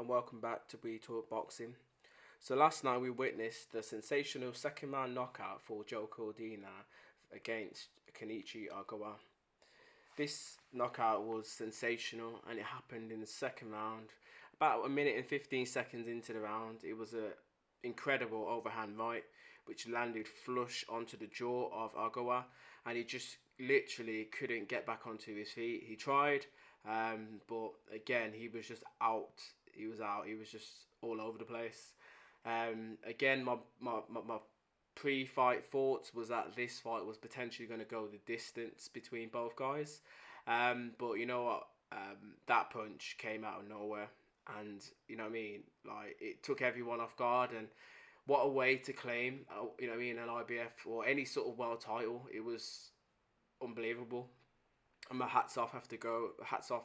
and welcome back to We Talk Boxing. So last night we witnessed the sensational second round knockout for Joe Cordina against Kenichi Ogawa. This knockout was sensational and it happened in the second round. About a minute and 15 seconds into the round, it was an incredible overhand right which landed flush onto the jaw of Ogawa, and he just literally couldn't get back onto his feet. He tried, but again, he was just out. He was out. He was just all over the place. Again, my pre-fight thoughts was that this fight was potentially going to go the distance between both guys. But you know what? That punch came out of nowhere. And, you know what I mean? Like, it took everyone off guard. And what a way to claim, you know what I mean, an IBF or any sort of world title. It was unbelievable. And my hats off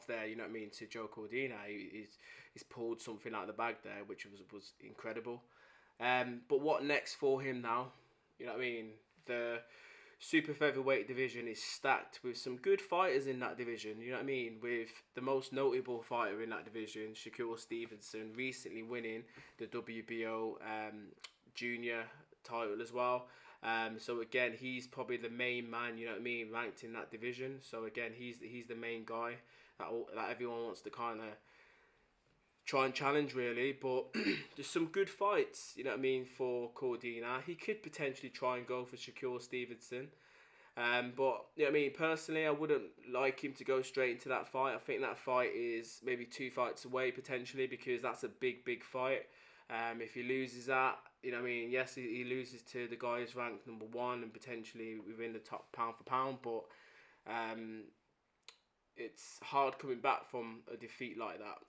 there, you know what I mean, to Joe Cordina. He's pulled something out of the bag there, which was incredible. But what next for him now? You know what I mean? The Super Featherweight division is stacked with some good fighters in that division, you know what I mean? With the most notable fighter in that division, Shakur Stevenson, recently winning the WBO junior title as well. So again, he's probably the main man, you know what I mean, ranked in that division. So again, he's the main guy that everyone wants to kind of try and challenge, really. But there's some good fights, you know what I mean, for Cordina. He could potentially try and go for Shakur Stevenson. But, you know what I mean, personally, I wouldn't like him to go straight into that fight. I think that fight is maybe 2 fights away, potentially, because that's a big fight. If he loses that, you know what I mean, yes, he loses to the guy who's ranked number 1 and potentially within the top pound for pound, but it's hard coming back from a defeat like that.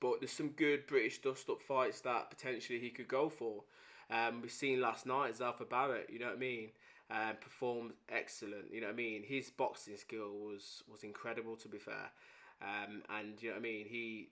But there's some good British dust-up fights that potentially he could go for. We've seen last night, Zalfa Barrett, you know what I mean, performed excellent. You know what I mean, his boxing skill was incredible, to be fair. And, you know what I mean, he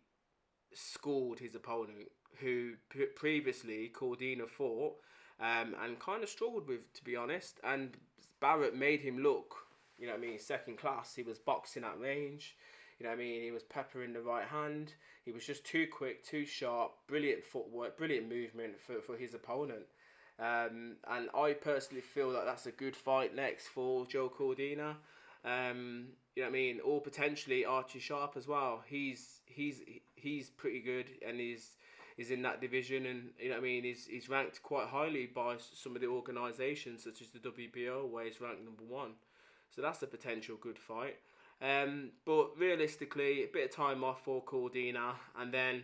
schooled his opponent, who previously Cordina fought and kind of struggled with, to be honest. And Barrett made him look, you know what I mean, second class. He was boxing at range. You know what I mean? He was peppering the right hand. He was just too quick, too sharp, brilliant footwork, brilliant movement for his opponent. And I personally feel that that's a good fight next for Joe Cordina. You know what I mean? Or potentially Archie Sharp as well. He's pretty good, and he's in that division, and you know what I mean, he's ranked quite highly by some of the organisations, such as the WBO, where he's ranked number 1. So that's a potential good fight. But realistically, a bit of time off for Cordina, and then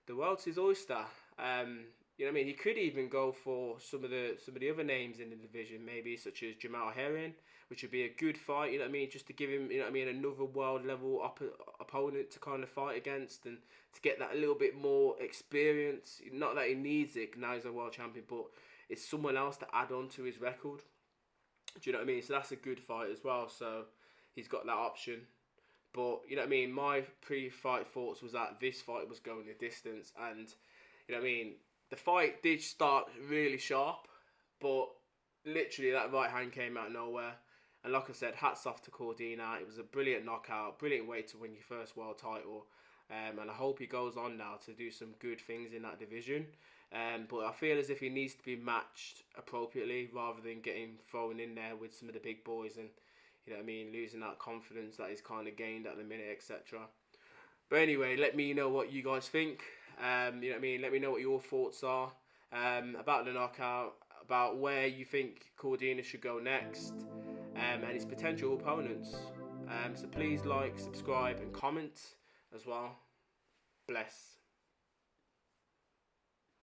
the world's his oyster. You know what I mean? He could even go for some of the other names in the division, maybe such as Jamal Herring, which would be a good fight. You know what I mean? Just to give him, you know what I mean, another world level opponent to kind of fight against, and to get that a little bit more experience. Not that he needs it, now he's a world champion, but it's someone else to add on to his record. Do you know what I mean? So that's a good fight as well. So he's got that option. But, you know what I mean, my pre-fight thoughts was that this fight was going the distance. And, you know what I mean, the fight did start really sharp, but literally that right hand came out of nowhere. And like I said, hats off to Cordina. It was a brilliant knockout, brilliant way to win your first world title. And I hope he goes on now to do some good things in that division. But I feel as if he needs to be matched appropriately, rather than getting thrown in there with some of the big boys and, you know what I mean, losing that confidence that he's kind of gained at the minute, etc. But anyway, let me know what you guys think. You know what I mean, let me know what your thoughts are about the knockout, about where you think Cordina should go next, and his potential opponents. So please like, subscribe and comment as well. Bless.